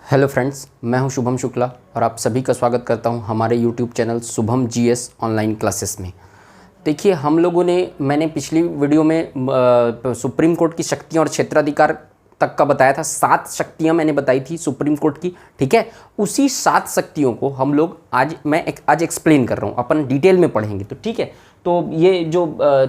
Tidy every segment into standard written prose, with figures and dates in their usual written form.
Hello friends, मैं हूं शुभम शुक्ला और आप सभी का स्वागत करता हूं हमारे YouTube channel Shubham GS online classes में। देखिए, हम लोगों ने मैंने पिछली वीडियो में सुप्रीम कोर्ट की शक्तियां और क्षेत्राधिकार तक का बताया था। 7 शक्तियां मैंने बताई थी सुप्रीम कोर्ट की, ठीक है। उसी 7 शक्तियों को हम लोग आज एक्सप्लेन कर रहा हूं, अपन डिटेल में पढ़ेंगे, तो ठीक है। तो ये जो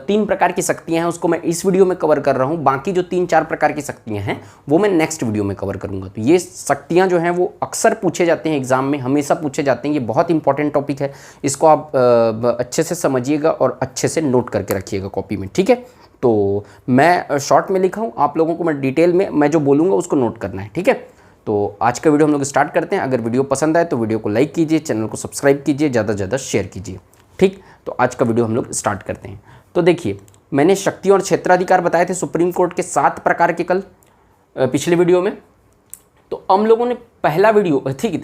3 प्रकार की शक्तियां हैं उसको मैं इस वीडियो में कवर कर रहा हूं। बाकी जो 3-4 प्रकार की शक्तियां हैं वो मैं नेक्स्ट वीडियो में कवर करूंगा। तो ये शक्तियां जो हैं वो अक्सर पूछे जाते हैं एग्जाम में, हमेशा पूछे जाते हैं। ये बहुत इंपॉर्टेंट टॉपिक है, इसको आप अच्छे से समझिएगा और अच्छे से नोट करके रखिएगा कॉपी में, ठीक है। तो मैं शॉर्ट में लिखा हूँ, आप लोगों को मैं डिटेल में मैं जो बोलूँगा उसको नोट करना है, ठीक है। तो आज का वीडियो हम लोग स्टार्ट करते हैं। अगर वीडियो पसंद आए तो वीडियो को लाइक कीजिए, चैनल को सब्सक्राइब कीजिए, ज़्यादा से ज़्यादा शेयर कीजिए, ठीक। तो आज का वीडियो हम लोग स्टार्ट करते हैं। तो देखिए, मैंने शक्ति और क्षेत्राधिकार बताए थे सुप्रीम कोर्ट के 7 प्रकार के कल पिछले वीडियो में। तो हम लोगों ने पहला वीडियो, ठीक,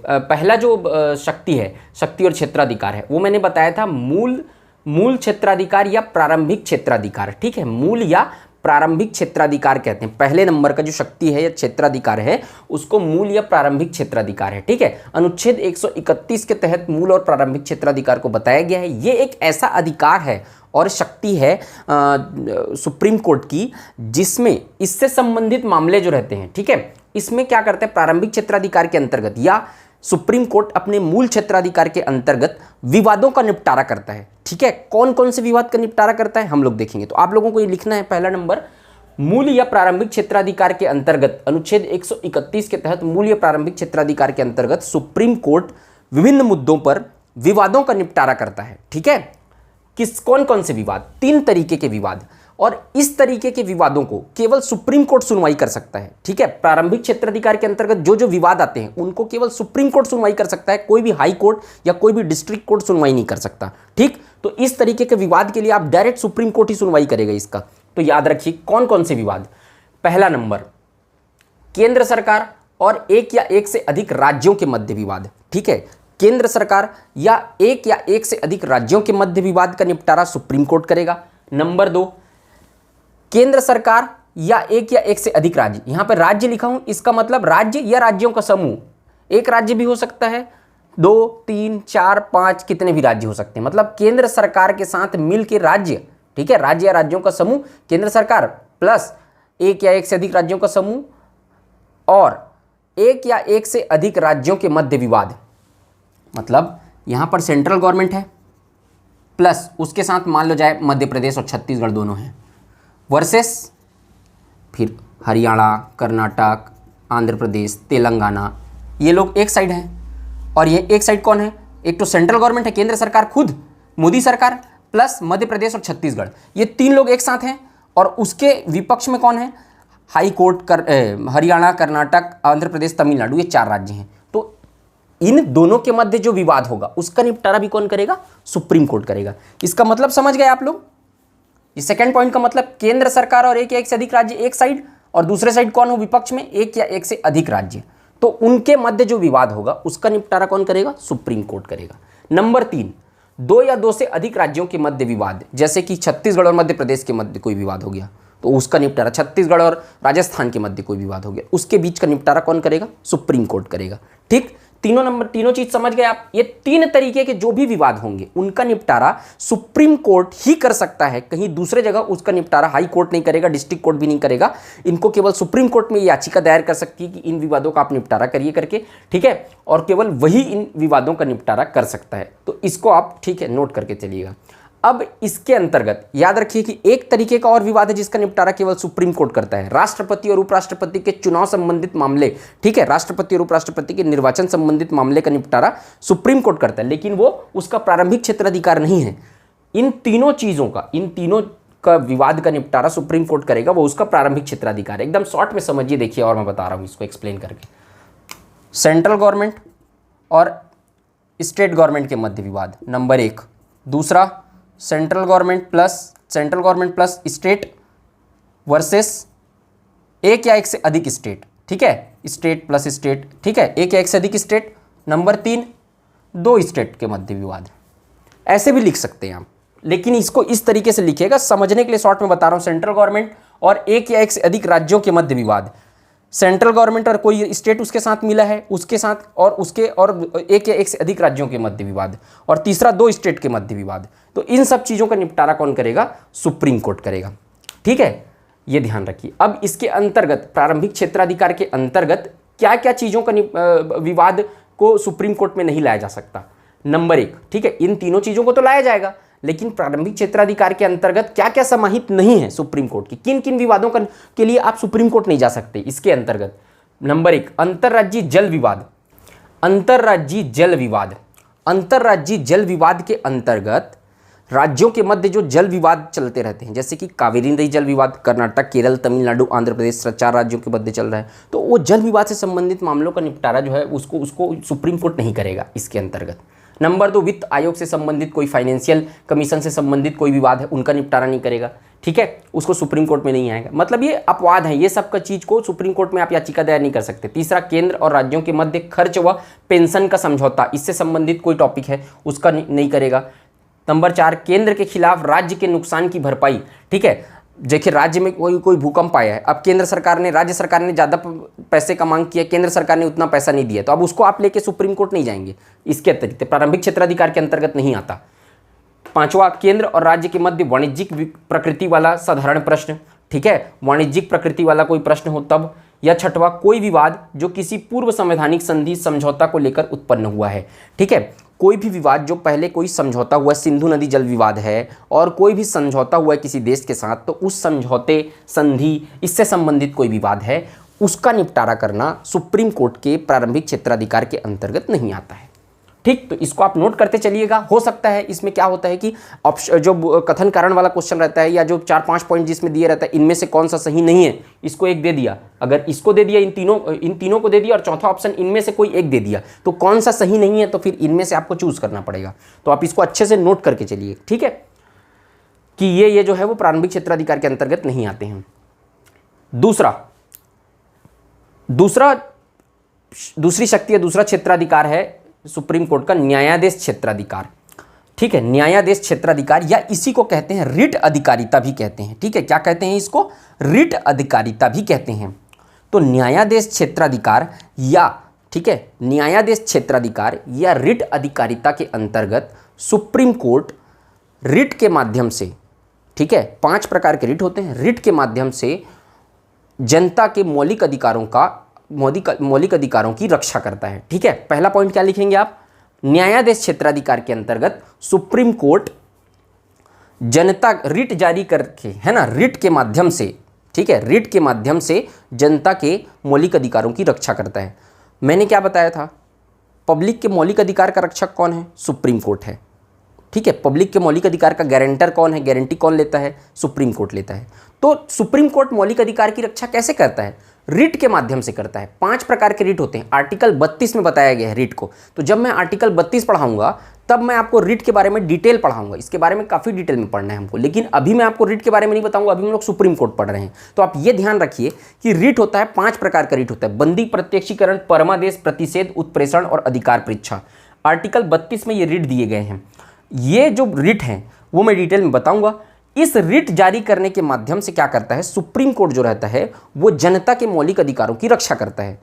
पहला जो शक्ति है, शक्ति और क्षेत्राधिकार है, वो मैंने बताया था मूल क्षेत्राधिकार या प्रारंभिक क्षेत्राधिकार, ठीक है। मूल या प्रारंभिक क्षेत्राधिकार कहते हैं। पहले नंबर का जो शक्ति है या क्षेत्राधिकार है उसको मूल या प्रारंभिक क्षेत्राधिकार है, ठीक है। अनुच्छेद 131 के तहत मूल और प्रारंभिक क्षेत्राधिकार को बताया गया है। ये एक ऐसा अधिकार है और शक्ति है सुप्रीम कोर्ट की, जिसमें इससे संबंधित मामले जो रहते हैं, ठीक है, इसमें क्या करते हैं, प्रारंभिक क्षेत्राधिकार के अंतर्गत या सुप्रीम कोर्ट अपने मूल क्षेत्राधिकार के अंतर्गत विवादों का निपटारा करता है, ठीक है। कौन कौन से विवाद का निपटारा करता है हम लोग देखेंगे। तो आप लोगों को ये लिखना है, पहला नंबर, मूल या प्रारंभिक क्षेत्राधिकार के अंतर्गत, अनुच्छेद 131 के तहत मूल या प्रारंभिक क्षेत्राधिकार के अंतर्गत सुप्रीम कोर्ट विभिन्न मुद्दों पर विवादों का निपटारा करता है, ठीक है। कौन कौन से विवाद? 3 तरीके के विवाद, और इस तरीके के विवादों को केवल सुप्रीम कोर्ट सुनवाई कर सकता है, ठीक है। प्रारंभिक क्षेत्राधिकार के अंतर्गत जो जो विवाद आते हैं उनको केवल सुप्रीम कोर्ट सुनवाई कर सकता है, कोई भी हाई कोर्ट या कोई भी डिस्ट्रिक्ट कोर्ट सुनवाई नहीं कर सकता, ठीक। तो इस तरीके के विवाद के लिए आप डायरेक्ट सुप्रीम कोर्ट ही सुनवाई करेगा इसका। तो याद रखिए कौन कौन से विवाद। पहला नंबर, केंद्र सरकार और एक या एक से अधिक राज्यों के मध्य विवाद, ठीक है। केंद्र सरकार या एक से अधिक राज्यों के मध्य विवाद का निपटारा सुप्रीम कोर्ट करेगा। नंबर 2, केंद्र सरकार या एक से अधिक राज्य, यहां पर राज्य लिखा हूं, इसका मतलब राज्य या राज्यों का समूह। एक राज्य भी हो सकता है, 2, 3, 4, 5, कितने भी राज्य हो सकते हैं। मतलब केंद्र सरकार के साथ मिलकर राज्य, ठीक है, राज्य या राज्यों का समूह, केंद्र सरकार प्लस एक या एक से अधिक राज्यों का समूह, और एक या एक से अधिक राज्यों के मध्य विवाद। मतलब यहां पर सेंट्रल गवर्नमेंट है प्लस उसके साथ मान लो जाए मध्य प्रदेश और छत्तीसगढ़ दोनों हैं, वर्सेस फिर हरियाणा, कर्नाटक, आंध्र प्रदेश, तेलंगाना, ये लोग एक साइड हैं। और ये एक साइड कौन है? एक तो सेंट्रल गवर्नमेंट है, केंद्र सरकार खुद, मोदी सरकार, प्लस मध्य प्रदेश और छत्तीसगढ़, ये 3 लोग एक साथ हैं। और उसके विपक्ष में कौन है? हाई कोर्ट, हरियाणा, कर्नाटक, आंध्र प्रदेश, तमिलनाडु, ये 4 राज्य हैं। तो इन दोनों के मध्य जो विवाद होगा उसका निपटारा भी कौन करेगा? सुप्रीम कोर्ट करेगा। इसका मतलब समझ गए आप लोग? ये सेकंड पॉइंट का मतलब, केंद्र सरकार और एक या एक से अधिक राज्य एक साइड, और दूसरे साइड कौन हो विपक्ष में? एक या एक से अधिक राज्य। तो उनके मध्य जो विवाद होगा उसका निपटारा कौन करेगा? सुप्रीम कोर्ट करेगा। नंबर 3, 2 या 2 से अधिक राज्यों के मध्य विवाद, जैसे कि छत्तीसगढ़ और मध्य प्रदेश के मध्य कोई विवाद हो गया तो उसका निपटारा, छत्तीसगढ़ और राजस्थान के मध्य कोई विवाद हो गया उसके बीच का निपटारा कौन करेगा? सुप्रीम कोर्ट करेगा, ठीक। तीनों चीज समझ गए आप। ये 3 तरीके के जो भी विवाद होंगे उनका निपटारा सुप्रीम कोर्ट ही कर सकता है, कहीं दूसरे जगह उसका निपटारा हाई कोर्ट नहीं करेगा, डिस्ट्रिक्ट कोर्ट भी नहीं करेगा। इनको केवल सुप्रीम कोर्ट में याचिका दायर कर सकती है कि इन विवादों का आप निपटारा करिए करके, ठीक है। और केवल वही इन विवादों का निपटारा कर सकता है। तो इसको आप, ठीक है, नोट करके चलिएगा। अब इसके अंतर्गत याद रखिए कि एक तरीके का और विवाद है जिसका निपटारा केवल सुप्रीम कोर्ट करता है, राष्ट्रपति और उपराष्ट्रपति के चुनाव संबंधित मामले, ठीक है। राष्ट्रपति और उपराष्ट्रपति के निर्वाचन संबंधित मामले का निपटारा सुप्रीम कोर्ट करता है, लेकिन वो उसका प्रारंभिक क्षेत्राधिकार नहीं है। इन तीनों का विवाद का निपटारा सुप्रीम कोर्ट करेगा, वो उसका प्रारंभिक क्षेत्राधिकार है। एकदम शॉर्ट में समझिए, देखिए, और मैं बता रहा हूं इसको एक्सप्लेन करके। सेंट्रल गवर्नमेंट और स्टेट गवर्नमेंट के मध्य विवाद, नंबर 1। दूसरा, central government plus state versus एक या एक से अधिक स्टेट, ठीक है, स्टेट प्लस स्टेट, ठीक है, एक या एक से अधिक स्टेट। नंबर 3, 2 स्टेट के मध्य विवाद। ऐसे भी लिख सकते हैं आप, लेकिन इसको इस तरीके से लिखिएगा, समझने के लिए शॉर्ट में बता रहा हूं। सेंट्रल गवर्नमेंट और एक या एक से अधिक राज्यों के मध्य विवाद, सेंट्रल गवर्नमेंट और कोई स्टेट उसके साथ मिला है उसके साथ, और उसके और एक या एक से अधिक राज्यों के मध्य विवाद, और तीसरा 2 स्टेट के मध्य विवाद। तो इन सब चीज़ों का निपटारा कौन करेगा? सुप्रीम कोर्ट करेगा। ठीक है, ये ध्यान रखिए। अब इसके अंतर्गत प्रारंभिक क्षेत्राधिकार के अंतर्गत क्या क्या चीज़ों का विवाद को सुप्रीम कोर्ट में नहीं लाया जा सकता? नंबर 1, ठीक है, इन तीनों चीज़ों को तो लाया जाएगा, लेकिन प्रारंभिक क्षेत्राधिकार के अंतर्गत क्या क्या समाहित नहीं है सुप्रीम कोर्ट की, किन किन विवादों के लिए आप सुप्रीम कोर्ट नहीं जा सकते इसके अंतर्गत? नंबर 1, अंतर्राज्यीय जल विवाद। अंतर्राज्यीय जल विवाद, अंतर्राज्यीय जल विवाद के अंतर्गत राज्यों के मध्य जो जल विवाद चलते रहते हैं, जैसे कि कावेरी नदी जल विवाद कर्नाटक, केरल, तमिलनाडु, आंध्र प्रदेश, 4 राज्यों के मध्य चल रहा है, तो वो जल विवाद से संबंधित मामलों का निपटारा जो है उसको सुप्रीम कोर्ट नहीं करेगा इसके अंतर्गत। नंबर 2, वित्त आयोग से संबंधित कोई फाइनेंशियल कमीशन से संबंधित कोई विवाद है, उनका निपटारा नहीं करेगा। ठीक है, उसको सुप्रीम कोर्ट में नहीं आएगा। मतलब ये अपवाद है, ये सब का चीज़ को सुप्रीम कोर्ट में आप याचिका दायर नहीं कर सकते। तीसरा, केंद्र और राज्यों के मध्य खर्च व पेंशन का समझौता, इससे संबंधित कोई टॉपिक है उसका नहीं करेगा। नंबर 4, केंद्र के खिलाफ राज्य के नुकसान की भरपाई। ठीक है, देखिए राज्य में कोई भूकंप आया है, अब केंद्र सरकार ने, राज्य सरकार ने ज़्यादा पैसे का मांग किया, केंद्र सरकार ने उतना पैसा नहीं दिया, तो अब उसको आप लेके सुप्रीम कोर्ट नहीं जाएंगे, इसके अतिरिक्त प्रारंभिक क्षेत्राधिकार के अंतर्गत नहीं आता। 5वां, केंद्र और राज्य के मध्य वाणिज्यिक प्रकृति वाला साधारण प्रश्न। ठीक है, वाणिज्यिक प्रकृति वाला कोई प्रश्न हो तब। या 6वां, कोई विवाद जो किसी पूर्व संवैधानिक संधि समझौता को लेकर उत्पन्न हुआ है। ठीक है, कोई भी विवाद जो पहले कोई समझौता हुआ, सिंधु नदी जल विवाद है और कोई भी समझौता हुआ है किसी देश के साथ, तो उस समझौते, संधि, इससे संबंधित कोई विवाद है, उसका निपटारा करना सुप्रीम कोर्ट के प्रारंभिक क्षेत्राधिकार के अंतर्गत नहीं आता है। ठीक, तो इसको आप नोट करते चलिएगा। हो सकता है इसमें क्या होता है कि ऑप्शन जो कथन कारण वाला क्वेश्चन रहता है, या जो 4-5 पॉइंट जिसमें दिए रहता है, इनमें से कौन सा सही नहीं है, इसको एक दे दिया, अगर इसको दे दिया, इन तीनों को दे दिया, और चौथा ऑप्शन इनमें से कोई एक दे दिया, तो कौन सा सही नहीं है, तो फिर इनमें से आपको चूज करना पड़ेगा। तो आप इसको अच्छे से नोट करके चलिए, ठीक है, कि ये जो है वो प्रारंभिक क्षेत्राधिकार के अंतर्गत नहीं आते हैं। दूसरी शक्ति या दूसरा क्षेत्राधिकार है सुप्रीम कोर्ट का न्यायाधीश क्षेत्राधिकार। ठीक है, न्यायाधीश क्षेत्राधिकार, या इसी को कहते हैं रिट अधिकारिता भी कहते हैं। ठीक है, क्या कहते हैं इसको? रिट अधिकारिता भी कहते हैं। तो न्यायाधीश क्षेत्राधिकार या, ठीक है, न्यायाधीश क्षेत्राधिकार या रिट अधिकारिता के अंतर्गत सुप्रीम कोर्ट रिट के माध्यम से, ठीक है, 5 प्रकार के रिट होते हैं, रिट के माध्यम से जनता के मौलिक अधिकारों की रक्षा करता है। ठीक है, पहला पॉइंट क्या लिखेंगे आप? न्यायाधीश क्षेत्राधिकार के अंतर्गत सुप्रीम कोर्ट जनता रिट जारी करके, है ना, रिट के माध्यम से, ठीक है, रिट के माध्यम से जनता के मौलिक अधिकारों की रक्षा करता है। मैंने क्या बताया था? पब्लिक के मौलिक अधिकार का रक्षक कौन है? सुप्रीम कोर्ट है। ठीक है, पब्लिक के मौलिक अधिकार का गारंटर कौन है? गारंटी कौन लेता है? सुप्रीम कोर्ट लेता है। तो सुप्रीम कोर्ट मौलिक अधिकार की रक्षा कैसे करता है? रिट के माध्यम से करता है। 5 प्रकार के रिट होते हैं, आर्टिकल 32 में बताया गया है रिट को। तो जब मैं आर्टिकल 32 पढ़ाऊंगा तब मैं आपको रिट के बारे में डिटेल पढ़ाऊंगा, इसके बारे में काफ़ी डिटेल में पढ़ना है हमको, लेकिन अभी मैं आपको रिट के बारे में नहीं बताऊंगा, अभी हम लोग सुप्रीम कोर्ट पढ़ रहे हैं। तो आप ये ध्यान रखिए कि रिट होता है, 5 प्रकार का रिट होता है। बंदी, प्रत्यक्षीकरण, परमादेश, प्रतिषेध, उत्प्रेषण और अधिकार परीक्षा। आर्टिकल 32 में ये रिट दिए गए हैं। ये जो रिट हैं वो मैं डिटेल में बताऊंगा। इस रिट जारी करने के माध्यम से क्या करता है सुप्रीम कोर्ट जो रहता है वो जनता के मौलिक अधिकारों की रक्षा करता है।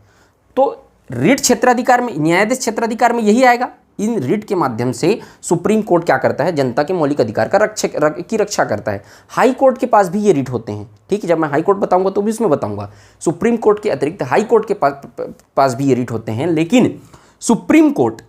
तो रिट क्षेत्राधिकार में, न्यायाधीश क्षेत्राधिकार में यही आएगा। इन रिट के माध्यम से सुप्रीम कोर्ट क्या करता है? जनता के मौलिक अधिकार की रक्षा करता है। हाई कोर्ट के पास भी ये रिट होते हैं। ठीक है, जब मैं हाई कोर्ट बताऊंगा तो भी इसमें बताऊंगा। सुप्रीम कोर्ट के अतिरिक्त हाई कोर्ट के पास भी ये रिट होते हैं, लेकिन सुप्रीम कोर्ट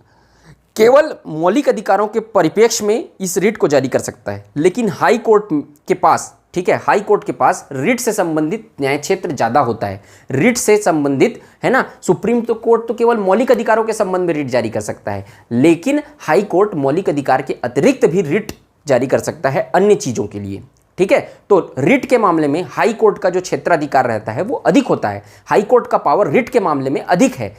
केवल मौलिक अधिकारों के परिप्रेक्ष्य में इस रिट को जारी कर सकता है, लेकिन हाई कोर्ट के पास, ठीक है, हाई कोर्ट के पास रिट से संबंधित न्याय क्षेत्र ज़्यादा होता है। रिट से संबंधित, है ना, सुप्रीम कोर्ट तो केवल मौलिक अधिकारों के संबंध में रिट जारी कर सकता है, लेकिन हाई कोर्ट मौलिक अधिकार के अतिरिक्त भी रिट जारी कर सकता है अन्य चीज़ों के लिए। ठीक है, तो रिट के मामले में हाई कोर्ट का जो क्षेत्राधिकार रहता है वो अधिक होता है। हाई कोर्ट का पावर रिट के मामले में अधिक है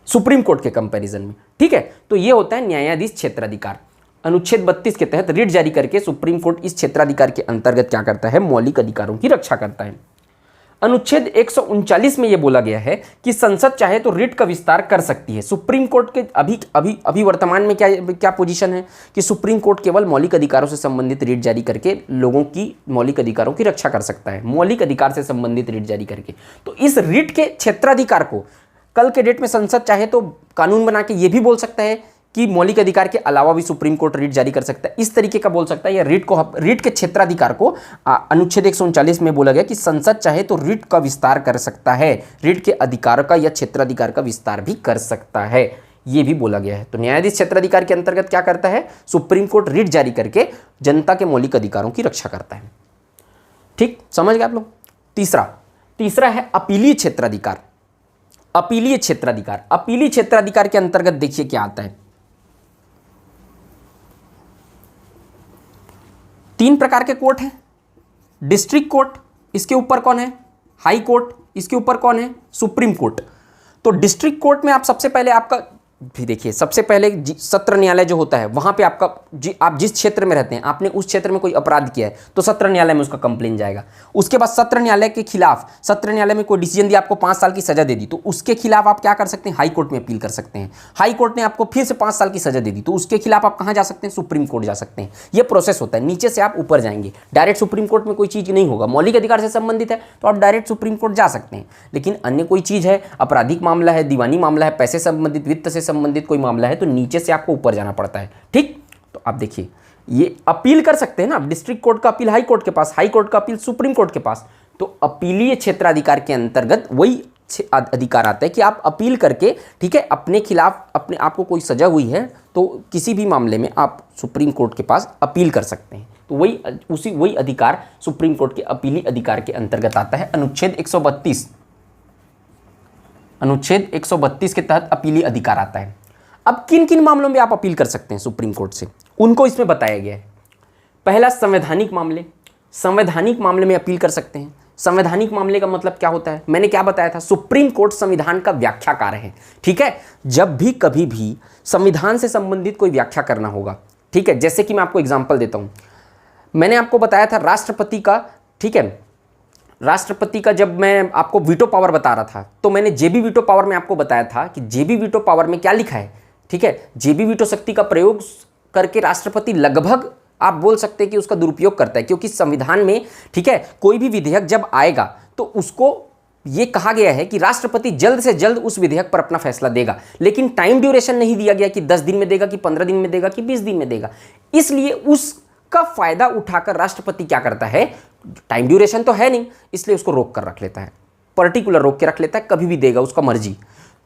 सुप्रीम कोर्ट के कंपैरिजन में। ठीक है, तो ये होता है न्यायाधीश क्षेत्राधिकार। अनुच्छेद 32 के तहत रिट जारी करके सुप्रीम कोर्ट इस क्षेत्राधिकार के अंतर्गत क्या करता है? मौलिक अधिकारों की रक्षा करता है। अनुच्छेद 139 में यह बोला गया है कि संसद चाहे तो रिट का विस्तार कर सकती है। सुप्रीम कोर्ट के अभी वर्तमान में क्या पोजीशन है कि सुप्रीम कोर्ट केवल मौलिक अधिकारों से संबंधित रिट जारी करके लोगों की मौलिक अधिकारों की रक्षा कर सकता है, मौलिक अधिकार से संबंधित रिट जारी करके। तो इस रिट के क्षेत्राधिकार को कल के डेट में संसद चाहे तो कानून बना के ये भी बोल सकता है कि मौलिक अधिकार के अलावा भी सुप्रीम कोर्ट रिट जारी कर सकता है, इस तरीके का बोल सकता है। या रिट के क्षेत्राधिकार को अनुच्छेद 139 में बोला गया कि संसद चाहे तो रिट का विस्तार कर सकता है, रिट के अधिकार का या क्षेत्राधिकार का विस्तार भी कर सकता है, ये भी बोला गया है। तो न्यायाधीश क्षेत्राधिकार के अंतर्गत क्या करता है, सुप्रीम कोर्ट रिट जारी करके जनता के मौलिक अधिकारों की रक्षा करता है। ठीक, समझ गए आप लोग। तीसरा है अपीलीय क्षेत्राधिकार। अपीलीय क्षेत्राधिकार के अंतर्गत देखिए क्या आता है। 3 प्रकार के कोर्ट हैं। डिस्ट्रिक्ट कोर्ट, इसके ऊपर कौन है, हाई कोर्ट, इसके ऊपर कौन है, सुप्रीम कोर्ट। तो डिस्ट्रिक्ट कोर्ट में आप सबसे पहले आपका भी देखिए, सबसे पहले सत्र न्यायालय जो होता है वहां पे आपका आप जिस क्षेत्र में रहते हैं, आपने उस क्षेत्र में कोई अपराध किया है तो सत्र न्यायालय में उसका कंप्लेन जाएगा। उसके बाद सत्र न्यायालय के खिलाफ, सत्र न्यायालय में कोई डिसीजन दिया, आपको 5 साल की सजा दे दी, तो उसके खिलाफ आप क्या कर सकते हैं, हाई कोर्ट में अपील कर सकते हैं। हाई कोर्ट ने आपको फिर से 5 साल की सजा दे दी, तो उसके खिलाफ आप कहां जा सकते हैं, सुप्रीम कोर्ट जा सकते हैं। यह प्रोसेस होता है, नीचे से आप ऊपर जाएंगे। डायरेक्ट सुप्रीम कोर्ट में कोई चीज नहीं होगा, मौलिक अधिकार से संबंधित है तो आप डायरेक्ट सुप्रीम कोर्ट जा सकते हैं। लेकिन अन्य कोई चीज है, आपराधिक मामला है, दीवानी मामला है, पैसे संबंधित, वित्त से संबंधित कोई मामला है, तो नीचे से आपको ऊपर जाना पड़ता है। ठीक, तो आप देखिए ये अपील कर सकते हैं ना, डिस्ट्रिक्ट कोर्ट का अपील हाई कोर्ट के पास, हाई कोर्ट का अपील सुप्रीम कोर्ट के पास। तो अपीलीय क्षेत्राधिकार के अंतर्गत वही अधिकार आता है कि आप अपील करके, ठीक है, अपने खिलाफ, अपने आपको कोई सजा हुई है तो किसी भी मामले में आप सुप्रीम कोर्ट के पास अपील कर सकते हैं। तो वही अधिकार सुप्रीम कोर्ट के अपीली अधिकार के अंतर्गत आता है। अनुच्छेद 132 के तहत अपीली अधिकार आता है। अब किन किन मामलों में आप अपील कर सकते हैं सुप्रीम कोर्ट से, उनको इसमें बताया गया है। पहला, संवैधानिक मामले। संवैधानिक मामले में अपील कर सकते हैं। संवैधानिक मामले का मतलब क्या होता है, मैंने क्या बताया था, सुप्रीम कोर्ट संविधान का व्याख्याकार है। ठीक है, जब भी कभी भी संविधान से संबंधित कोई व्याख्या करना होगा, ठीक है, जैसे कि मैं आपको एग्जाम्पल देता हूं, मैंने आपको बताया था राष्ट्रपति का, ठीक है, राष्ट्रपति का जब मैं आपको वीटो पावर बता रहा था तो मैंने जेबी वीटो पावर में आपको बताया था कि जेबी वीटो पावर में क्या लिखा है। ठीक है, जेबी वीटो शक्ति का प्रयोग करके राष्ट्रपति लगभग आप बोल सकते हैं कि उसका दुरुपयोग करता है, क्योंकि संविधान में, ठीक है, कोई भी विधेयक जब आएगा तो उसको ये कहा गया है कि राष्ट्रपति जल्द से जल्द उस विधेयक पर अपना फैसला देगा, लेकिन टाइम ड्यूरेशन नहीं दिया गया कि 10 दिन में देगा, कि 15 दिन में देगा, कि 20 दिन में देगा। इसलिए उसका फायदा उठाकर राष्ट्रपति क्या करता है, टाइम ड्यूरेशन तो है नहीं, इसलिए उसको रोक कर रख लेता है, पर्टिकुलर रोक के रख लेता है, कभी भी देगा, उसका मर्जी।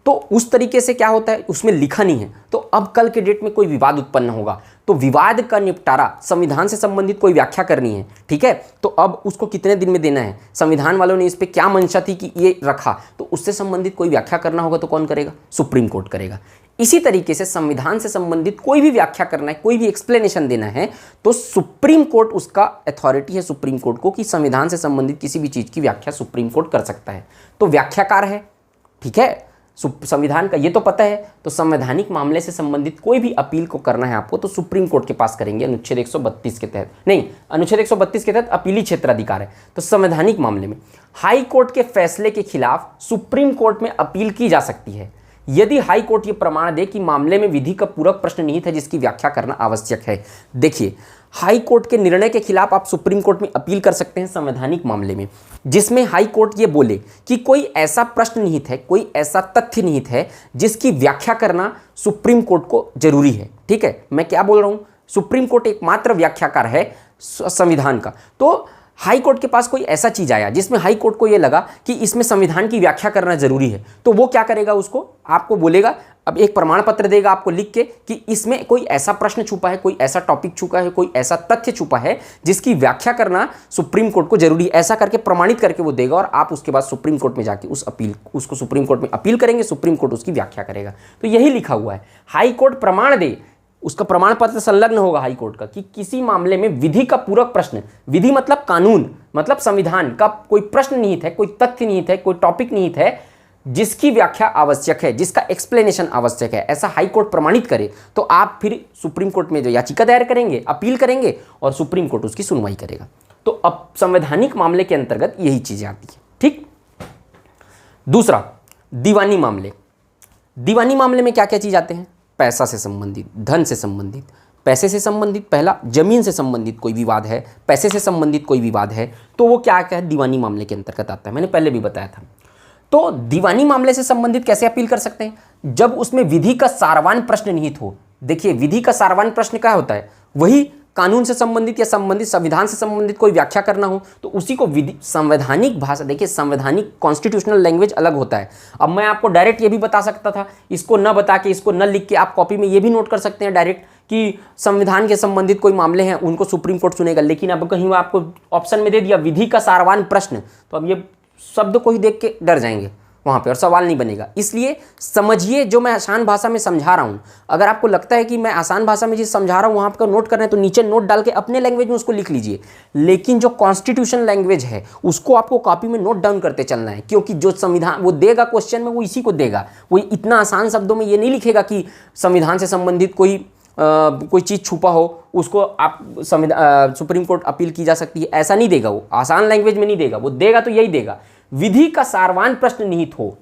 तो उस तरीके से क्या होता है, उसमें लिखा नहीं है। तो अब कल के डेट में कोई विवाद उत्पन्न होगा तो विवाद का निपटारा, संविधान से संबंधित कोई व्याख्या करनी है, ठीक है, तो अब उसको कितने दिन में देना है, संविधान वालों ने इस पे क्या मंशा थी कि ये रखा, तो उससे संबंधित कोई व्याख्या करना होगा तो कौन करेगा, सुप्रीम कोर्ट करेगा। इसी तरीके से संविधान से संबंधित कोई भी व्याख्या करना है, कोई भी एक्सप्लेनेशन देना है, तो सुप्रीम कोर्ट, उसका अथॉरिटी है सुप्रीम कोर्ट को कि संविधान से संबंधित किसी भी चीज की व्याख्या सुप्रीम कोर्ट कर सकता है। तो व्याख्याकार है, ठीक है, संविधान का ये तो पता है। तो संवैधानिक मामले से संबंधित कोई भी अपील को करना है आपको तो सुप्रीम कोर्ट के पास करेंगे, अनुच्छेद 132 के तहत। नहीं, अनुच्छेद 132 के तहत अपीली क्षेत्राधिकार है। तो संवैधानिक मामले में हाई कोर्ट के फैसले के खिलाफ सुप्रीम कोर्ट में अपील की जा सकती है यदि हाई कोर्ट ये प्रमाण दे कि मामले में विधि का पूरक प्रश्न निहित है जिसकी व्याख्या करना आवश्यक है। देखिए, हाई कोर्ट के निर्णय के खिलाफ आप सुप्रीम कोर्ट में अपील कर सकते हैं संवैधानिक मामले में, जिसमें हाई कोर्ट ये बोले कि कोई ऐसा प्रश्न निहित है, कोई ऐसा तथ्य निहित है जिसकी व्याख्या करना सुप्रीम कोर्ट को जरूरी है। ठीक है, मैं क्या बोल रहा हूं, सुप्रीम कोर्ट एकमात्र व्याख्याकार है संविधान का। तो हाई कोर्ट के पास कोई ऐसा चीज आया जिसमें हाई कोर्ट को यह लगा कि इसमें संविधान की व्याख्या करना जरूरी है, तो वो क्या करेगा, उसको आपको बोलेगा, अब एक प्रमाण पत्र देगा आपको लिख के कि इसमें कोई ऐसा प्रश्न छुपा है, कोई ऐसा टॉपिक छुपा है, कोई ऐसा तथ्य छुपा है जिसकी व्याख्या करना सुप्रीम कोर्ट को जरूरी है। ऐसा करके प्रमाणित करके वो देगा और आप उसके बाद सुप्रीम कोर्ट में जाके उसको सुप्रीम कोर्ट में अपील करेंगे, सुप्रीम कोर्ट उसकी व्याख्या करेगा। तो यही लिखा हुआ है, हाई कोर्ट प्रमाण दे, उसका प्रमाण पत्र संलग्न होगा हाई कोर्ट का कि किसी मामले में विधि का पूरक प्रश्न, विधि मतलब कानून, मतलब संविधान का कोई प्रश्न निहित है, कोई तथ्य निहित है, कोई टॉपिक निहित है जिसकी व्याख्या आवश्यक है, जिसका एक्सप्लेनेशन आवश्यक है, ऐसा हाई कोर्ट प्रमाणित करे तो आप फिर सुप्रीम कोर्ट में जो याचिका दायर करेंगे, अपील करेंगे और सुप्रीम कोर्ट उसकी सुनवाई करेगा। तो अब संवैधानिक मामले के अंतर्गत यही चीजें आती है। ठीक। दूसरा, दीवानी मामले। दीवानी मामले में क्या क्या चीज आते हैं? पैसा से संबंधित, धन से संबंधित, पैसे से संबंधित, पहला जमीन से संबंधित कोई विवाद है, पैसे से संबंधित कोई विवाद है, तो वो क्या क्या है, दीवानी मामले के अंतर्गत आता है। मैंने पहले भी बताया था। तो दीवानी मामले से संबंधित कैसे अपील कर सकते हैं? जब उसमें विधि का सारवान प्रश्न निहित हो। देखिए, विधि का सारवान प्रश्न क्या होता है? वही कानून से संबंधित या संबंधित संविधान से संबंधित कोई व्याख्या करना हो तो उसी को विधि, संवैधानिक भाषा, देखिए संवैधानिक कॉन्स्टिट्यूशनल लैंग्वेज अलग होता है। अब मैं आपको डायरेक्ट ये भी बता सकता था, इसको न बता के, इसको न लिख के आप कॉपी में ये भी नोट कर सकते हैं डायरेक्ट कि संविधान के संबंधित कोई मामले हैं उनको सुप्रीम कोर्ट सुनेगा, लेकिन अब कहीं आपको ऑप्शन में दे दिया विधि का सारवान प्रश्न, तो अब ये शब्द को ही देख के डर जाएंगे वहाँ पे और सवाल नहीं बनेगा। इसलिए समझिए जो मैं आसान भाषा में समझा रहा हूँ। अगर आपको लगता है कि मैं आसान भाषा में चीज़ समझा रहा हूँ वहाँ पर नोट कर रहे हैं तो नीचे नोट डाल के अपने लैंग्वेज में उसको लिख लीजिए, लेकिन जो कॉन्स्टिट्यूशन लैंग्वेज है उसको आपको कॉपी में नोट डाउन करते चलना है, क्योंकि जो संविधान वो देगा क्वेश्चन में वो इसी को देगा। वो इतना आसान शब्दों में ये नहीं लिखेगा कि संविधान से संबंधित कोई चीज़ छुपा हो उसको आप सुप्रीम कोर्ट अपील की जा सकती है, ऐसा नहीं देगा। वो आसान लैंग्वेज में नहीं देगा, वो देगा तो यही देगा, विधि का सारवान प्रश्न निहित हो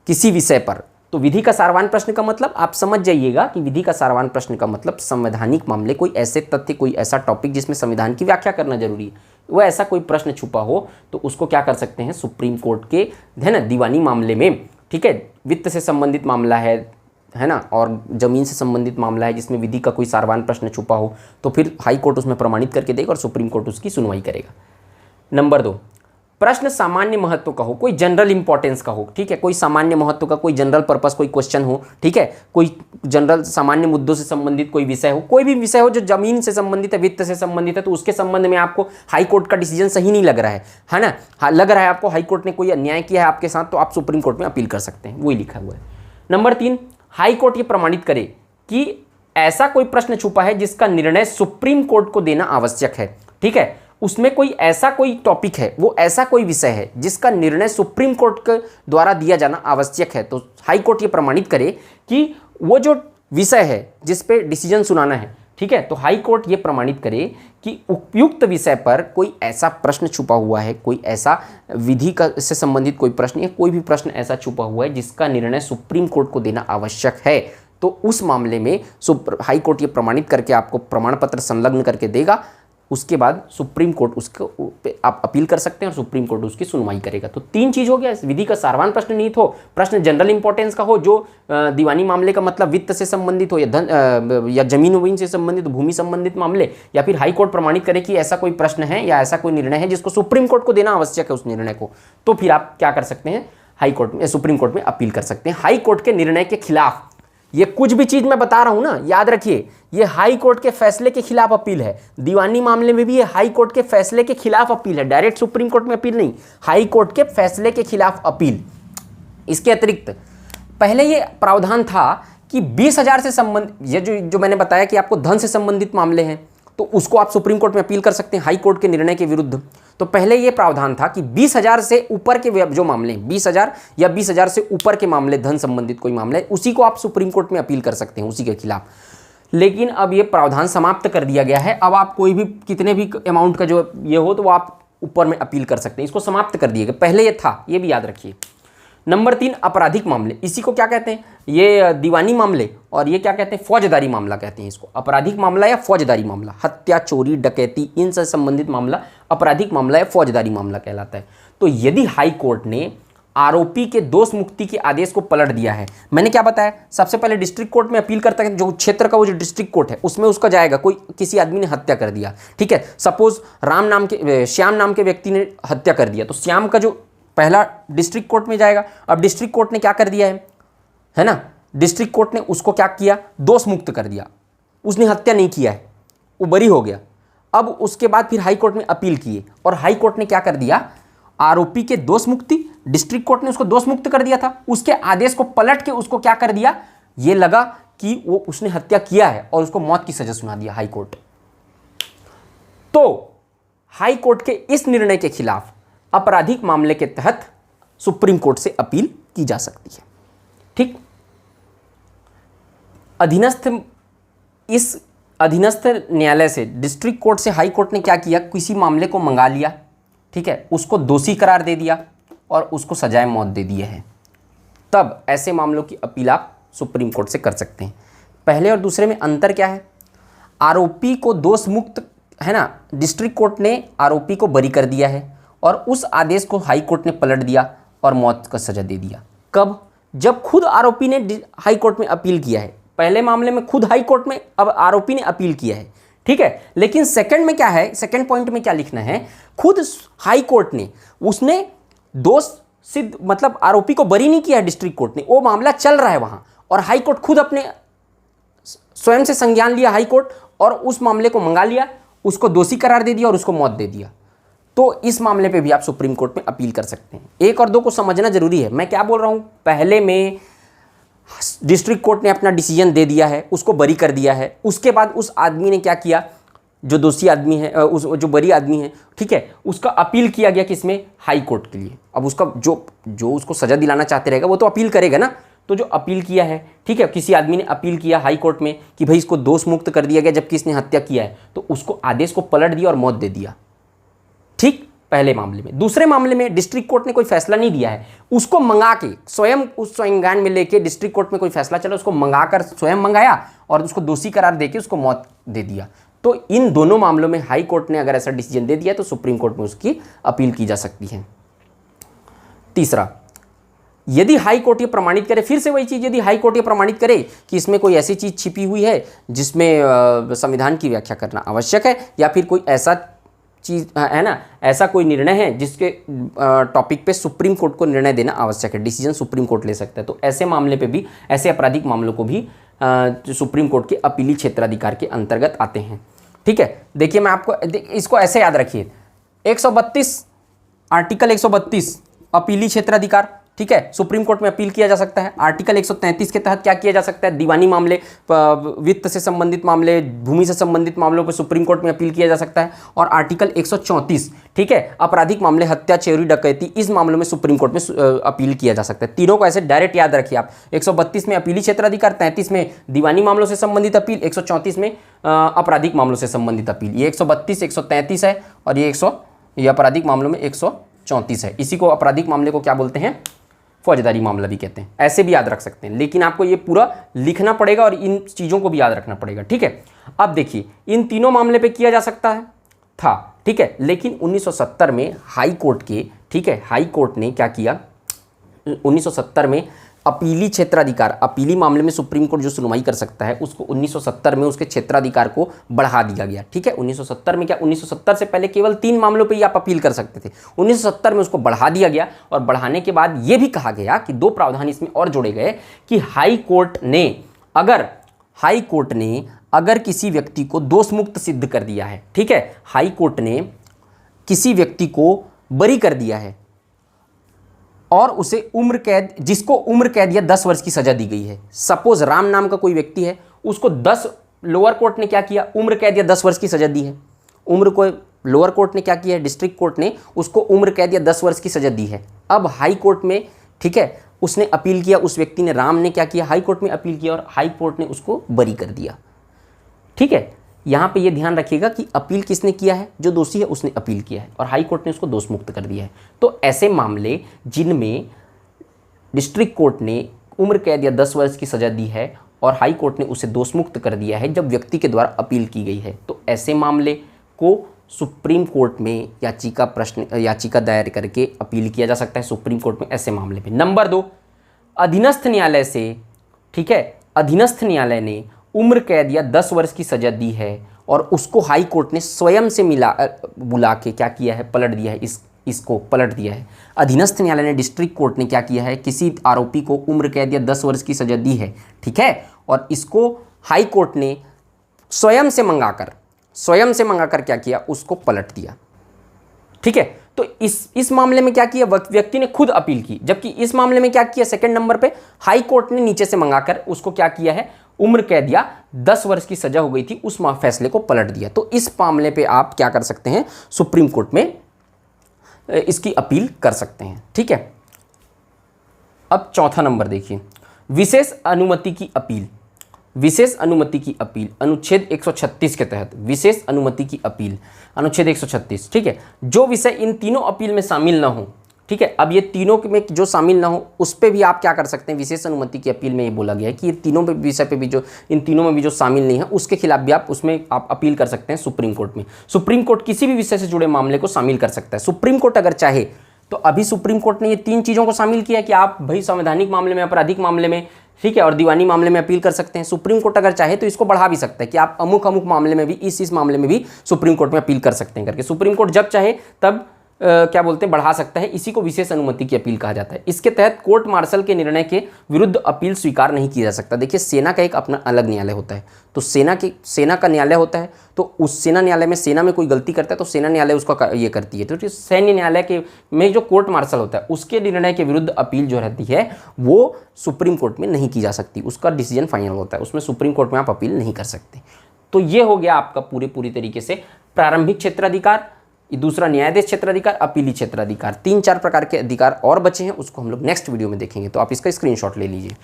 किसी विषय पर। तो विधि का सारवान प्रश्न का मतलब आप समझ जाइएगा कि विधि का सारवान प्रश्न का मतलब संवैधानिक मामले, कोई ऐसे तथ्य, कोई ऐसा टॉपिक जिसमें संविधान की व्याख्या करना जरूरी है, वह ऐसा कोई प्रश्न छुपा हो तो उसको क्या कर सकते हैं, सुप्रीम कोर्ट के, है ना, दीवानी मामले में, ठीक है, वित्त से संबंधित मामला है ना, और जमीन से संबंधित मामला है जिसमें विधि का कोई सारवान प्रश्न छुपा हो, तो फिर हाई कोर्ट उसमें प्रमाणित करके देगा और सुप्रीम कोर्ट उसकी सुनवाई करेगा। नंबर 2, प्रश्न सामान्य महत्व का हो, कोई जनरल इंपॉर्टेंस का हो, ठीक है, कोई सामान्य महत्व का, कोई जनरल पर्पस कोई क्वेश्चन हो, ठीक है, कोई जनरल सामान्य मुद्दों से संबंधित कोई विषय हो, कोई भी विषय हो जो जमीन से संबंधित है, वित्त से संबंधित है, तो उसके संबंध में आपको हाई कोर्ट का डिसीजन सही नहीं लग रहा है ना, लग रहा है आपको हाई कोर्ट ने कोई अन्याय किया है आपके साथ, तो आप सुप्रीम कोर्ट में अपील कर सकते हैं, वही लिखा हुआ है। नंबर 3, हाई कोर्ट ये प्रमाणित करे कि ऐसा कोई प्रश्न छुपा है जिसका निर्णय सुप्रीम कोर्ट को देना आवश्यक है, ठीक है, उसमें कोई ऐसा कोई टॉपिक है, वो ऐसा कोई विषय है जिसका निर्णय सुप्रीम कोर्ट के द्वारा दिया जाना आवश्यक है, तो हाई कोर्ट ये प्रमाणित करे कि वो जो विषय है जिस पे डिसीजन सुनाना है, ठीक है, तो हाई कोर्ट ये प्रमाणित करे कि उपयुक्त विषय पर कोई ऐसा प्रश्न छुपा हुआ है, कोई ऐसा विधि का से संबंधित कोई प्रश्न या कोई भी प्रश्न ऐसा छुपा हुआ है जिसका निर्णय सुप्रीम कोर्ट को देना आवश्यक है, तो उस मामले में हाई कोर्ट ये प्रमाणित करके आपको प्रमाण पत्र संलग्न करके देगा। उसके बाद सुप्रीम कोर्ट उसको आप अपील कर सकते हैं और सुप्रीम कोर्ट उसकी सुनवाई करेगा। तो 3 चीज हो गया, विधि का सारवान प्रश्न निहित हो, प्रश्न जनरल इंपॉर्टेंस का हो जो दीवानी मामले का मतलब वित्त से संबंधित हो या धन या जमीन वमीन से संबंधित, भूमि संबंधित मामले, या फिर हाई कोर्ट प्रमाणित करे कि ऐसा कोई प्रश्न है या ऐसा कोई निर्णय है जिसको सुप्रीम कोर्ट को देना आवश्यक है उस निर्णय को, तो फिर आप क्या कर सकते हैं, हाई कोर्ट में, सुप्रीम कोर्ट में अपील कर सकते हैं हाई कोर्ट के निर्णय के खिलाफ। ये कुछ भी चीज मैं बता रहा हूं ना, याद रखिए, ये हाई कोर्ट के फैसले के खिलाफ अपील है। दीवानी मामले में भी ये हाई कोर्ट के फैसले के खिलाफ अपील है, डायरेक्ट सुप्रीम कोर्ट में अपील नहीं, हाई कोर्ट के फैसले के खिलाफ अपील। इसके अतिरिक्त पहले ये प्रावधान था कि 20,000 से संबंधित, ये जो मैंने बताया कि आपको धन से संबंधित मामले हैं तो उसको आप सुप्रीम कोर्ट में अपील कर सकते हैं हाई कोर्ट के निर्णय के विरुद्ध। तो पहले ये प्रावधान था कि 20,000 से ऊपर के जो मामले, 20,000 या 20,000 से ऊपर के मामले, धन संबंधित कोई मामला है, उसी को आप सुप्रीम कोर्ट में अपील कर सकते हैं, उसी के खिलाफ। लेकिन अब ये प्रावधान समाप्त कर दिया गया है। अब आप कोई भी, कितने भी अमाउंट का जो ये हो तो वो आप ऊपर में अपील कर सकते हैं, इसको समाप्त कर दिया गया, पहले ये था, ये भी याद रखिए। नंबर 3, आपराधिक मामले, इसी को क्या कहते हैं, ये दीवानी मामले, और ये क्या कहते हैं, फौजदारी मामला कहते हैं इसको। आपराधिक मामला या फौजदारी मामला, हत्या, चोरी, डकैती, इनसे संबंधित मामला आपराधिक मामला या फौजदारी मामला कहलाता है। तो यदि हाई कोर्ट ने आरोपी के दोष मुक्ति के आदेश को पलट दिया है, मैंने क्या बताया, सबसे पहले डिस्ट्रिक्ट कोर्ट में अपील करता है, जो क्षेत्र का वो जो डिस्ट्रिक्ट कोर्ट है उसमें उसका जाएगा, कोई किसी आदमी ने हत्या कर दिया, ठीक है, सपोज श्याम नाम के व्यक्ति ने हत्या कर दिया, तो श्याम का जो पहला डिस्ट्रिक्ट कोर्ट में जाएगा। अब डिस्ट्रिक्ट कोर्ट ने क्या कर दिया है ना, डिस्ट्रिक्ट कोर्ट ने उसको क्या किया, दोष मुक्त कर दिया, उसने हत्या नहीं किया है, वो बरी हो गया। अब उसके बाद फिर हाई कोर्ट में अपील किए और हाई कोर्ट ने क्या कर दिया, आरोपी के दोष मुक्ति, डिस्ट्रिक्ट कोर्ट ने उसको दोष मुक्त कर दिया था, उसके आदेश को पलट के उसको क्या कर दिया, ये लगा कि वो उसने हत्या किया है और उसको मौत की सजा सुना दिया हाई कोर्ट। तो हाई कोर्ट के इस निर्णय के खिलाफ आपराधिक मामले के तहत सुप्रीम कोर्ट से अपील की जा सकती है, ठीक। अधीनस्थ न्यायालय से, डिस्ट्रिक्ट कोर्ट से हाई कोर्ट ने क्या किया, किसी मामले को मंगा लिया, ठीक है, उसको दोषी करार दे दिया और उसको सजाए मौत दे दिया है, तब ऐसे मामलों की अपील आप सुप्रीम कोर्ट से कर सकते हैं। पहले और दूसरे में अंतर क्या है? आरोपी को दोष मुक्त, है ना, डिस्ट्रिक्ट कोर्ट ने आरोपी को बरी कर दिया है और उस आदेश को हाई कोर्ट ने पलट दिया और मौत का सजा दे दिया। कब? जब खुद आरोपी ने हाई कोर्ट में अपील किया है। पहले मामले में खुद हाई कोर्ट में, अब आरोपी ने अपील किया है, ठीक है। लेकिन सेकंड में क्या है, सेकंड पॉइंट में क्या लिखना है, खुद हाई कोर्ट ने, उसने दोष सिद्ध, मतलब आरोपी को बरी नहीं किया है डिस्ट्रिक्ट कोर्ट ने, वो मामला चल रहा है वहां, और हाई कोर्ट खुद अपने स्वयं से संज्ञान लिया हाई कोर्ट और उस मामले को मंगा लिया, उसको दोषी करार दे दिया और उसको मौत दे दिया। तो इस मामले पे भी आप सुप्रीम कोर्ट में अपील कर सकते हैं। 1 और 2 को समझना जरूरी है। मैं क्या बोल रहा हूं, पहले में डिस्ट्रिक्ट कोर्ट ने अपना डिसीजन दे दिया है, उसको बरी कर दिया है, उसके बाद उस आदमी ने क्या किया, जो दोषी आदमी है, उस जो बरी आदमी है, ठीक है, उसका अपील किया गया किसमें, हाई कोर्ट के लिए। अब उसका जो उसको सजा दिलाना चाहते रहेगा वो तो अपील करेगा ना। तो जो अपील किया है, ठीक है, किसी आदमी ने अपील किया हाई कोर्ट में कि भाई इसको दोष मुक्त कर दिया गया जबकि इसने हत्या किया है, तो उसको आदेश को पलट दिया और मौत दे दिया, ठीक, पहले मामले में। दूसरे मामले में डिस्ट्रिक्ट कोर्ट ने कोई फैसला नहीं दिया है, उसको मंगा के स्वयं उस संज्ञान में लेके डिस्ट्रिक्ट कोर्ट में कोई फैसला चला, उसको मंगाकर स्वयं मंगाया और उसको दोषी करार देके उसको मौत दे दिया। तो इन दोनों मामलों में हाई कोर्ट ने अगर ऐसा डिसीजन दे दिया तो सुप्रीम कोर्ट में उसकी अपील की जा सकती है। तीसरा, यदि हाई कोर्ट ये प्रमाणित करे, फिर से वही चीज, यदि हाई कोर्ट ये प्रमाणित करे कि इसमें कोई ऐसी चीज छिपी हुई है जिसमें संविधान की व्याख्या करना आवश्यक है, या फिर कोई ऐसा चीज है ना, ऐसा कोई निर्णय है जिसके टॉपिक पे सुप्रीम कोर्ट को निर्णय देना आवश्यक है, डिसीजन सुप्रीम कोर्ट ले सकता है, तो ऐसे मामले पे भी, ऐसे आपराधिक मामलों को भी सुप्रीम कोर्ट के अपीली क्षेत्राधिकार के अंतर्गत आते हैं, ठीक है। देखिए मैं आपको इसको ऐसे याद रखिए, 132 आर्टिकल 132 अपीली क्षेत्राधिकार, ठीक है, सुप्रीम कोर्ट में अपील किया जा सकता है। आर्टिकल 133 के तहत क्या किया जा सकता है, दीवानी मामले, वित्त से संबंधित मामले, भूमि से संबंधित मामलों पर सुप्रीम कोर्ट में अपील किया जा सकता है। और आर्टिकल 134, ठीक है, आपराधिक मामले, हत्या, चोरी, डकैती, इस मामलों में सुप्रीम कोर्ट में अपील किया जा सकता है। तीनों को ऐसे डायरेक्ट याद रखिए आप, 132 में अपीली क्षेत्राधिकार, 33 में दीवानी मामलों से संबंधित अपील, 134 में आपराधिक मामलों से संबंधित अपील। ये 132, 133 है और ये आपराधिक मामलों में 134 है। इसी को आपराधिक मामले को क्या बोलते हैं, फौजदारी मामला भी कहते हैं, ऐसे भी याद रख सकते हैं, लेकिन आपको ये पूरा लिखना पड़ेगा और इन चीज़ों को भी याद रखना पड़ेगा, ठीक है। अब देखिए इन तीनों मामले पे किया जा सकता है था, ठीक है, लेकिन 1970 में हाई कोर्ट के, ठीक है, हाई कोर्ट ने क्या किया, 1970 में अपीली क्षेत्राधिकार, अपीली मामले में सुप्रीम कोर्ट जो सुनवाई कर सकता है उसको 1970 में उसके क्षेत्राधिकार को बढ़ा दिया गया, ठीक है। 1970 में क्या, 1970 से पहले केवल 3 मामलों पे ही आप अपील कर सकते थे, 1970 में उसको बढ़ा दिया गया और बढ़ाने के बाद ये भी कहा गया कि 2 प्रावधान इसमें और जोड़े गए कि हाई कोर्ट ने अगर किसी व्यक्ति को दोष मुक्त सिद्ध कर दिया है, ठीक है, हाई कोर्ट ने किसी व्यक्ति को बरी कर दिया है और उसे उम्र कैद, जिसको उम्र कैद या 10 वर्ष की सजा दी गई है, सपोज राम नाम का कोई व्यक्ति है, उसको 10, लोअर कोर्ट ने क्या किया, उम्र कैद या 10 वर्ष की सजा दी है, उम्र को लोअर कोर्ट ने क्या किया है, डिस्ट्रिक्ट कोर्ट ने उसको उम्र कैद या 10 वर्ष की सजा दी है। अब हाई कोर्ट में, ठीक है, उसने अपील किया, उस व्यक्ति ने, राम ने क्या किया, हाई कोर्ट में अपील किया और हाई कोर्ट ने उसको बरी कर दिया, ठीक है। यहाँ पे ये ध्यान रखिएगा कि अपील किसने किया है, जो दोषी है उसने अपील किया है और हाई कोर्ट ने उसको दोष मुक्त कर दिया है। तो ऐसे मामले जिनमें डिस्ट्रिक्ट कोर्ट ने उम्र कैद या 10 वर्ष की सजा दी है और हाई कोर्ट ने उसे दोष मुक्त कर दिया है जब व्यक्ति के द्वारा अपील की गई है, तो ऐसे मामले को सुप्रीम कोर्ट में याचिका दायर करके अपील किया जा सकता है सुप्रीम कोर्ट में ऐसे मामले में। नंबर 2, अधीनस्थ न्यायालय से, ठीक है, अधीनस्थ न्यायालय ने उम्र कैद या 10 वर्ष की सजा दी है और उसको हाई कोर्ट ने स्वयं से बुला के क्या किया है, पलट दिया है, इसको पलट दिया है। अधीनस्थ न्यायालय ने, डिस्ट्रिक्ट कोर्ट ने क्या किया है, किसी आरोपी को उम्र कैद या 10 वर्ष की सजा दी है, ठीक है, और इसको हाई कोर्ट ने स्वयं से मंगाकर क्या किया, उसको पलट दिया, ठीक है। तो इस मामले में क्या किया, व्यक्ति ने खुद अपील की, जबकि इस मामले में क्या किया, सेकंड नंबर पे हाई कोर्ट ने नीचे से मंगाकर उसको क्या किया है, उम्र कैद या 10 वर्ष की सजा हो गई थी उस फैसले को पलट दिया। तो इस मामले पे आप क्या कर सकते हैं, सुप्रीम कोर्ट में इसकी अपील कर सकते हैं, ठीक है। अब चौथा नंबर देखिए, विशेष अनुमति की अपील। विशेष अनुमति की अपील, अनुच्छेद 136 के तहत विशेष अनुमति की अपील, अनुच्छेद 136, ठीक है। जो विषय इन तीनों अपील में शामिल ना हो, ठीक है, अब ये तीनों में जो शामिल ना हो उस पर भी आप क्या कर सकते हैं, विशेष अनुमति की अपील में ये बोला गया है कि ये तीनों विषय पे भी जो इन तीनों में भी जो शामिल नहीं है उसके खिलाफ भी आप उसमें आप अपील कर सकते हैं सुप्रीम कोर्ट में। सुप्रीम कोर्ट किसी भी विषय से जुड़े मामले को शामिल कर सकता है। सुप्रीम कोर्ट अगर चाहे तो अभी सुप्रीम कोर्ट ने ये 3 चीज़ों को शामिल किया कि आप भाई संवैधानिक मामले में, आपराधिक मामले में, ठीक है, और दीवानी मामले में अपील कर सकते हैं। सुप्रीम कोर्ट अगर चाहे तो इसको बढ़ा भी सकता है कि आप अमुक अमुक मामले में भी इस मामले में भी सुप्रीम कोर्ट में अपील कर सकते हैं करके। सुप्रीम कोर्ट जब चाहे तब क्या बोलते हैं, बढ़ा सकता है। इसी को विशेष अनुमति की अपील कहा जाता है। इसके तहत कोर्ट मार्शल के निर्णय के विरुद्ध अपील स्वीकार नहीं किया जा सकता। देखिए, सेना का एक अपना अलग न्यायालय होता है, तो सेना का न्यायालय होता है, तो उस सेना न्यायालय में सेना में कोई गलती करता है तो सेना न्यायालय उसका ये करती है। तो सैन्य न्यायालय के में जो कोर्ट मार्शल होता है उसके निर्णय के विरुद्ध अपील जो रहती है वो सुप्रीम कोर्ट में नहीं की जा सकती, उसका डिसीजन फाइनल होता है, उसमें सुप्रीम कोर्ट में आप अपील नहीं कर सकते। तो ये हो गया आपका पूरी तरीके से प्रारंभिक क्षेत्राधिकार, दूसरा न्यायाधीश क्षेत्राधिकार, अपीली क्षेत्राधिकार। 3-4 प्रकार के अधिकार और बचे हैं, उसको हम लोग नेक्स्ट वीडियो में देखेंगे, तो आप इसका स्क्रीनशॉट ले लीजिए।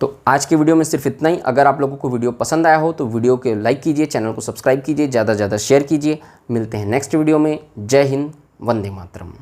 तो आज के वीडियो में सिर्फ इतना ही। अगर आप लोगों को वीडियो पसंद आया हो तो वीडियो को लाइक कीजिए, चैनल को सब्सक्राइब कीजिए, ज़्यादा से ज़्यादा शेयर कीजिए। मिलते हैं नेक्स्ट वीडियो में। जय हिंद, वंदे मातरम।